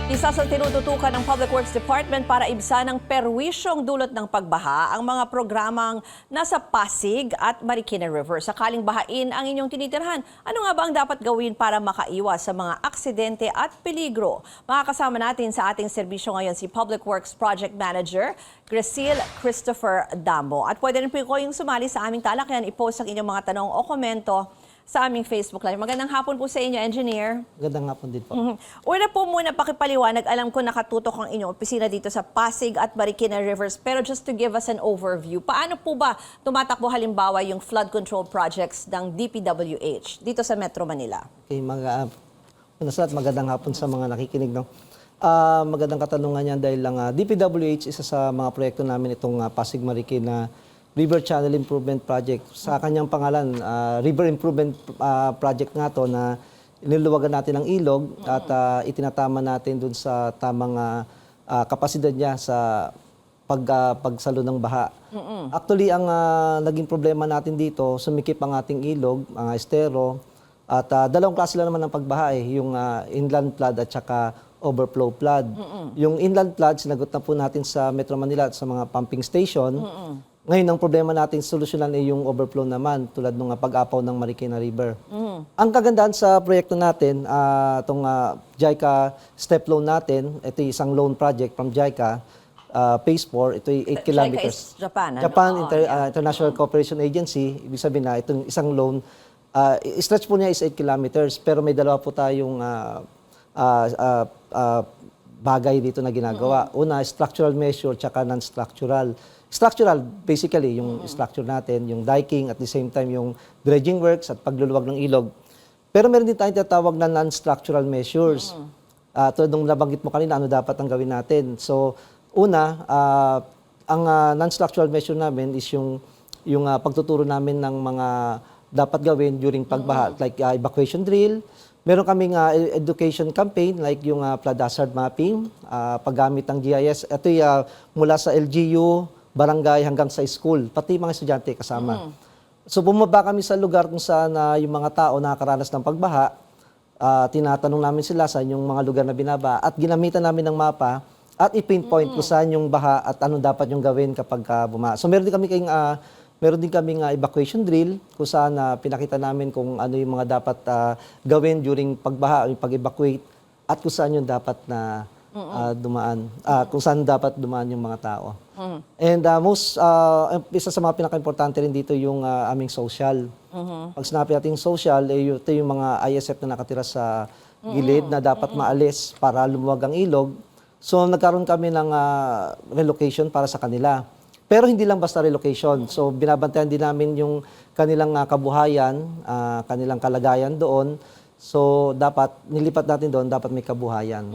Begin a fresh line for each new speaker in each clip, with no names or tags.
Isa sa tinututukan ng Public Works Department para ibsan ng perwisyong dulot ng pagbaha ang mga programang nasa Pasig at Marikina River. Sakaling bahain ang inyong tinitirhan, ano nga ba ang dapat gawin para makaiwas sa mga aksidente at peligro? Makakasama natin sa ating serbisyo ngayon si Public Works Project Manager Gracil Christopher Dambo. At pwede rin po kayong sumali sa aming talakayan, i-post ang inyong mga tanong o komento sa aming Facebook Live. Magandang hapon po sa inyo, Engineer.
Magandang hapon din po.
Una po muna pakipaliwanag, alam ko nakatutok ang inyong opisina dito sa Pasig at Marikina Rivers, pero just to give us an overview, paano po ba tumatakbo halimbawa yung flood control projects ng DPWH dito sa Metro Manila?
Okay, una sa lahat, magandang hapon sa mga nakikinig. No? Magandang katanungan yan dahil lang DPWH isa sa mga proyekto namin itong Pasig Marikina River Channel Improvement Project. Sa kanyang pangalan, River Improvement Project nga to na iniluwagan natin ng ilog at itinatama natin dun sa tamang kapasidad niya sa pagsalo ng baha. Actually, ang naging problema natin dito, sumikip ang ating ilog, ang estero, at dalawang klase lang naman ng pagbaha yung inland flood at saka overflow flood. Yung inland flood, sinagot na po natin sa Metro Manila at sa mga pumping station. Ngayon, ang problema natin solusyonan ay yung overflow naman, tulad ng pag-apaw ng Marikina River. Ang kagandahan sa proyekto natin, itong JICA step loan natin, ito yung isang loan project from JICA, Phase 4, ito yung 8 kilometers.
JICA is Japan, ano?
Japan International Cooperation Agency, ibig sabihin na itong isang loan, stretch po niya is 8 kilometers, pero may dalawa po tayong bagay dito na ginagawa. Una, structural measure, tsaka non-structural. Structural, basically, yung structure natin, yung diking, at the same time, yung dredging works at pagluluwag ng ilog. Pero meron din tayong tinatawag na non-structural measures. Tulad nung nabanggit mo kanina, ano dapat ang gawin natin. So, una, ang non-structural measure namin is yung pagtuturo namin ng mga dapat gawin during pagbaha, like evacuation drill. Meron kaming education campaign, like yung flood hazard mapping, paggamit ng GIS. Ito mula sa LGU, barangay hanggang sa school, pati mga estudyante kasama. So bumaba kami sa lugar kung saan yung mga tao nakakaranas ng pagbaha, tinatanong namin sila sa yung mga lugar na binaba at ginamitan namin ng mapa at i-pinpoint kung saan yung baha at ano dapat yung gawin kapag bumaha. So meron din kaming evacuation drill kung saan pinakita namin kung ano yung mga dapat gawin during pagbaha, yung pag-evacuate at kung saan yung dapat na dumaan, kung saan dapat dumaan yung mga tao. And isa sa mga pinaka-importante rin dito yung aming social. Pag sinabi natin social, ito yung mga ISF na nakatira sa gilid na dapat maalis para lumuwag ang ilog. So nagkaroon kami ng relocation para sa kanila. Pero hindi lang basta relocation. So binabantayan din namin yung kanilang kabuhayan, kanilang kalagayan doon. So dapat nilipat natin doon, dapat may kabuhayan.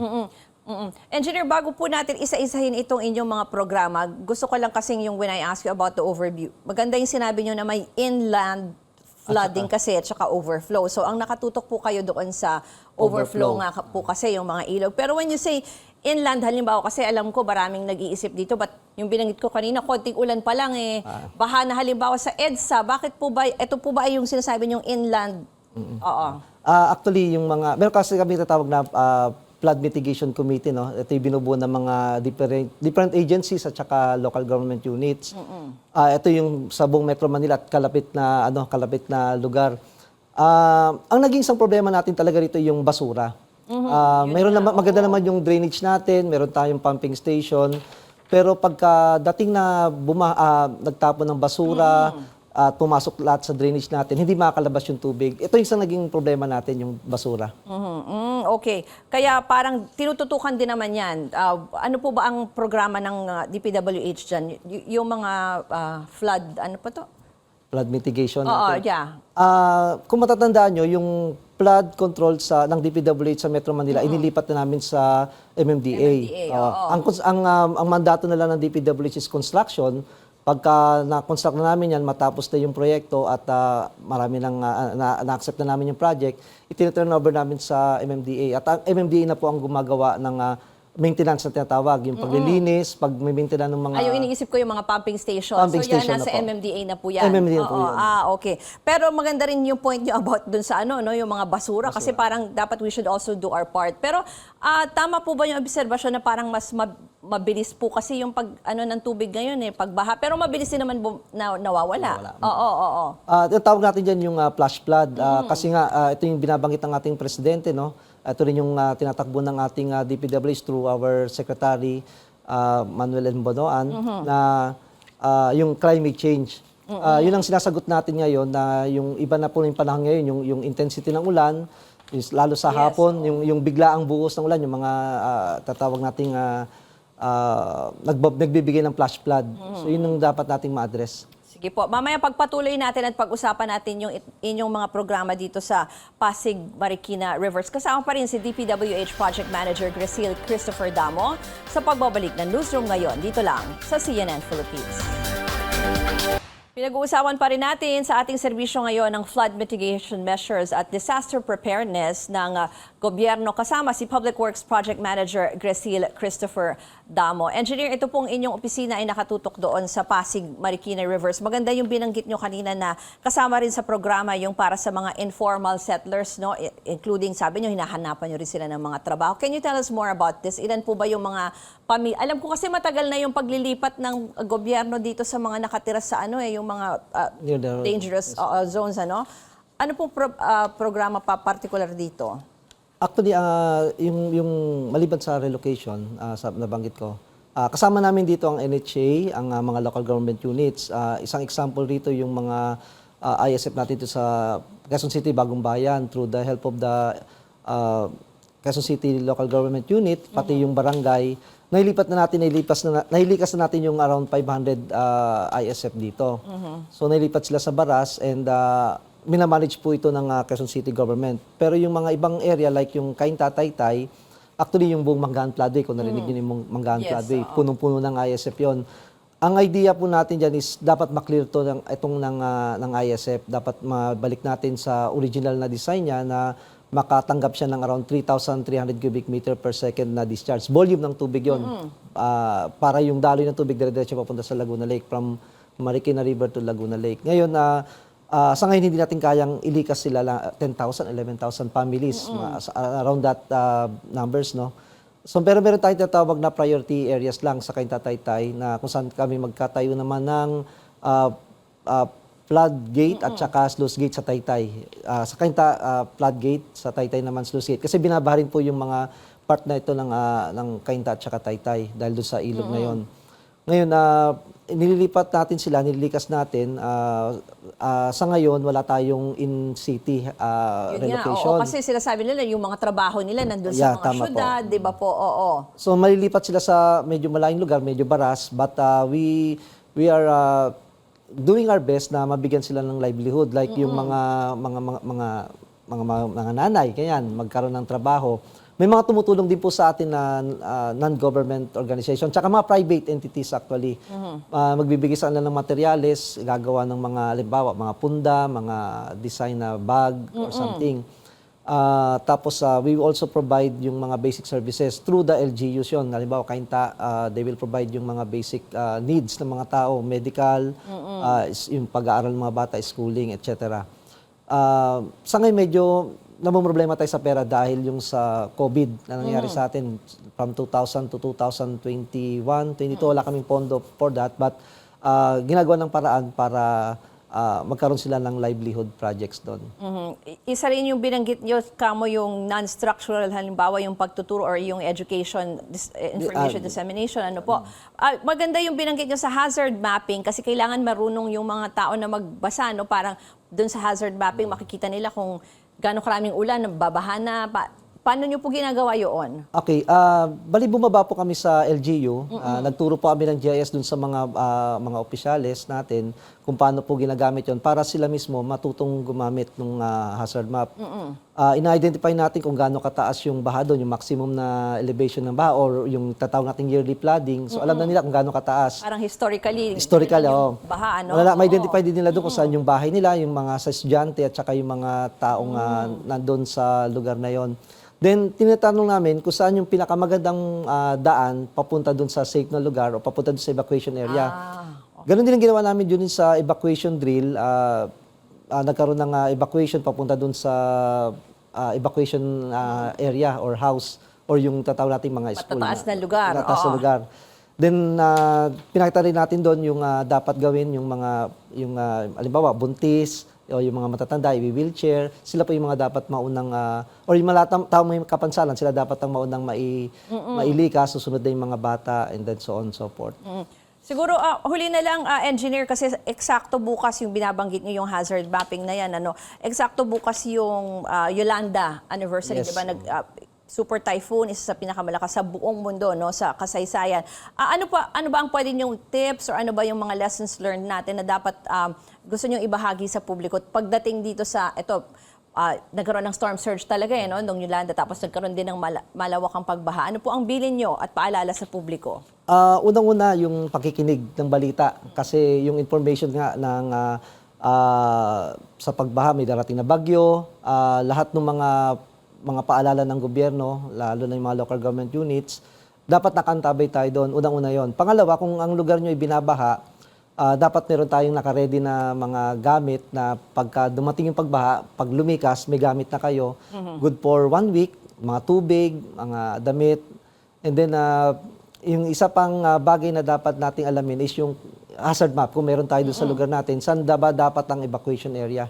Engineer, bago po natin isa-isahin itong inyong mga programa, gusto ko lang kasing yung when I ask you about the overview, maganda yung sinabi nyo na may inland flooding kasi at saka overflow. So ang nakatutok po kayo doon sa overflow nga po kasi yung mga ilog. Pero when you say inland, halimbawa kasi alam ko maraming nag-iisip dito, but yung binanggit ko kanina, konting ulan pa lang baha na halimbawa sa EDSA, bakit po ba, ito po ba yung sinasabi yung inland? Oo.
Actually, yung mga, meron kasi kami tatawag na Flood Mitigation Committee, no? Ito yung binubuo ng mga different agencies at saka local government units. Ito yung sa buong Metro Manila at kalapit na lugar. Ang naging isang problema natin talaga rito yung basura. Mayroon naman, maganda naman yung drainage natin, meron tayong pumping station. Pero pagka dating na nagtapon ng basura, pumasok lahat sa drainage natin, hindi makakalabas yung tubig. Ito yung isang naging problema natin, yung basura.
Okay. Kaya parang tinututukan din naman yan. Ano po ba ang programa ng DPWH dyan? Yung mga flood, ano pa to?
Flood mitigation
Oo,
natin.
yeah.
Kung matatandaan nyo, yung flood control ng DPWH sa Metro Manila, inilipat na namin sa MMDA. Ang mandato na lang ng DPWH is construction. Pagka na-construct na namin yan, matapos na yung proyekto at marami nang na-accept na namin yung project, itin-turn over namin sa MMDA. At ang MMDA na po ang gumagawa ng maintenance na tinatawag, yung paglilinis, pag may maintenance ng mga...
Ay, yung iniisip ko yung mga pumping station.
Pumping
so yan,
station
nasa
na po.
MMDA na po yan.
MMDA na po
Oo,
yun.
okay. Pero maganda rin yung point nyo about dun sa ano, no, yung mga basura. Kasi parang dapat we should also do our part. Pero tama po ba yung obserbasyon na parang mas mabilis po kasi yung pag ano ng tubig ngayon pagbaha. Pero mabilis din naman nawawala. Oo.
Yung tawag natin dyan yung flash flood. Kasi nga, ito yung binabanggit ng ating presidente, no? Ito rin yung tinatakbo ng ating DPWH through our Secretary Manuel M. Bonoan na yung climate change. Yun ang sinasagot natin ngayon na yung iba na po yung panahon ngayon, yung intensity ng ulan, lalo sa hapon, yung biglaang buhos ng ulan, yung mga tatawag nating nagbibigay ng flash flood. So yun ang dapat nating ma-address.
Sige po. Mamaya pagpatuloy natin at pag-usapan natin yung inyong mga programa dito sa Pasig, Marikina Rivers. Kasama pa rin si DPWH Project Manager Graciel Christopher Damo sa pagbabalik ng Newsroom ngayon dito lang sa CNN Philippines. Pinag-uusapan pa rin natin sa ating serbisyo ngayon ng flood mitigation measures at disaster preparedness ng gobyerno kasama si Public Works Project Manager Graciel Christopher Damo. Engineer, ito pong inyong opisina ay nakatutok doon sa Pasig, Marikina Rivers. Maganda yung binanggit nyo kanina na kasama rin sa programa yung para sa mga informal settlers, no? Including, sabi nyo, hinahanapan nyo rin sila ng mga trabaho. Can you tell us more about this? Ilan po ba yung mga pamilya? Alam ko kasi matagal na yung paglilipat ng gobyerno dito sa mga nakatira sa yung mga dangerous zones, ano? Ano pong programa pa particular dito?
Actually, yung maliban sa relocation, sa nabanggit ko, kasama namin dito ang NHA, ang mga local government units. Isang example rito yung mga ISF natin dito sa Quezon City, Bagong Bayan, through the help of the Quezon City Local Government Unit, pati yung barangay. Nahilikas na natin yung around 500 ISF dito. So nahilipat sila sa Baras and minamanage po ito ng Quezon City Government. Pero yung mga ibang area like yung Cainta, Taytay, actually yung buong Manggahan Floodway, kung narinig nyo yung Manggahan Floodway, punong-puno ng ISF yon. Ang idea po natin dyan is dapat maklear to ng ISF. Dapat mabalik natin sa original na design niya na makatanggap siya ng around 3,300 cubic meter per second na discharge. Volume ng tubig yon. Para yung daloy ng tubig dire-diretso papunta sa Laguna Lake from Marikina River to Laguna Lake. Ngayon, sa ngayon hindi natin kayang ilikas sila 10,000, 11,000 families, around that numbers, no? So pero meron tayong tinatawag na priority areas lang sa Cainta, Taytay na kung saan kami magkatayo naman ng flood gate at saka sluice gate sa Taytay. Sa Cainta, flood gate, sa Taytay naman sluice gate. Kasi binabaha rin po yung mga part na ito ng Cainta at saka Taytay dahil doon sa ilog na yon. Ngayon, nililipat natin sila, nililikas natin. Sa ngayon, wala tayong in-city relocation.
Kasi sinasabi nila yung mga trabaho nila nandun sa mga syudad, di ba po? Oo.
So, malilipat sila sa medyo malayong lugar, medyo Baras, but we are doing our best na mabigyan sila ng livelihood. Like yung mga nanay, ganyan, magkaroon ng trabaho. May mga tumutulong din po sa atin na non-government organization, tsaka mga private entities actually. Magbibigay sa kanila ng materyales, gagawa ng mga, halimbawa, mga punda, mga design na bag or something. Tapos we will also provide yung mga basic services through the LGUs yun. Halimbawa, Cainta, they will provide yung mga basic needs ng mga tao, medical, yung pag-aaral ng mga bata, schooling, etc. Sa ngayon medyo namumroblema tayo sa pera dahil yung sa COVID na nangyari sa atin from 2000 to 2021, 22, wala kaming pondo for that. But ginagawa ng paraan para magkaroon sila ng livelihood projects doon.
Isa rin yung binanggit nyo, kamo yung non-structural, halimbawa yung pagtuturo or yung education, information dissemination, ano po. Maganda yung binanggit nyo sa hazard mapping kasi kailangan marunong yung mga tao na magbasa, no? Parang doon sa hazard mapping, makikita nila kung gaano karaming ulan, babaha na. Paano nyo po ginagawa yun?
Okay, bali bumaba po kami sa LGU. Nagturo po kami ng GIS dun sa mga opisyales natin kung paano po ginagamit yon para sila mismo matutong gumamit ng hazard map. Ina-identify natin kung gaano kataas yung baha doon, yung maximum na elevation ng baha or yung tatawag nating yearly flooding. So alam na nila kung gaano kataas.
Parang historically,
yung
baha, ano?
Ma-identify din nila doon kung saan yung bahay nila, yung mga sa estudyante at saka yung mga taong nandun sa lugar na yon. Then, tinatanong namin kung saan yung pinakamagandang daan papunta dun sa safe na lugar o papunta dun sa evacuation area. Ganon din ang ginawa namin dun sa evacuation drill. Nagkaroon ng evacuation papunta dun sa evacuation area or house or yung tatawag natin mga school.
Matataas na lugar.
Matataas na
Oo.
lugar. Then, pinakita rin natin doon yung dapat gawin, yung halimbawa, buntis, o yung mga matatanda, i-wheelchair, sila po yung mga dapat maunang, or yung mga tao may kapansanan, sila dapat ang maunang mailikas, susunod na yung mga bata, and then so on and so forth.
Siguro, huli na lang, engineer, kasi eksakto bukas yung binabanggit niyo yung hazard mapping na yan. Eksakto bukas yung Yolanda anniversary,
Yes.
di ba? Super typhoon, isa sa pinakamalakas sa buong mundo, no, sa kasaysayan. Ano ba ang pwede niyong tips or ano ba yung mga lessons learned natin na dapat gusto niyong ibahagi sa publiko pagdating dito sa nagkaroon ng storm surge talaga no, nung Yolanda, tapos nagkaroon din ng malawakang pagbaha. Ano po ang bilin niyo at paalala sa publiko?
Unang-una, yung pakikinig ng balita kasi yung information nga ng sa pagbaha, may darating na bagyo, lahat ng mga paalala ng gobyerno, lalo na yung mga local government units, dapat nakantabay tayo doon. Unang-una yon. Pangalawa, kung ang lugar nyo ay binabaha, dapat meron tayong nakaredy na mga gamit na pagka dumating yung pagbaha, pag lumikas, may gamit na kayo. Good for 1 week, mga tubig, mga damit. And then, yung isa pang bagay na dapat nating alamin is yung hazard map. Kung meron tayo doon sa lugar natin, saan dapat ang evacuation area?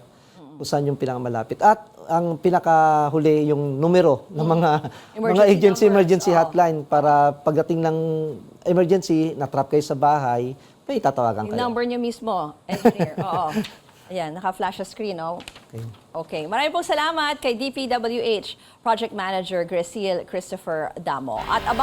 Kung saan yung pinakamalapit. At ang pinakahuli yung numero ng mga emergency hotline para pagdating ng emergency, na-trap kayo sa bahay, may tatawagan
Yung
kayo.
number niyo mismo, engineer. Oo. Ayan, naka-flash sa screen, no? Okay. Maraming pong salamat kay DPWH Project Manager Graciel Christopher Damo. At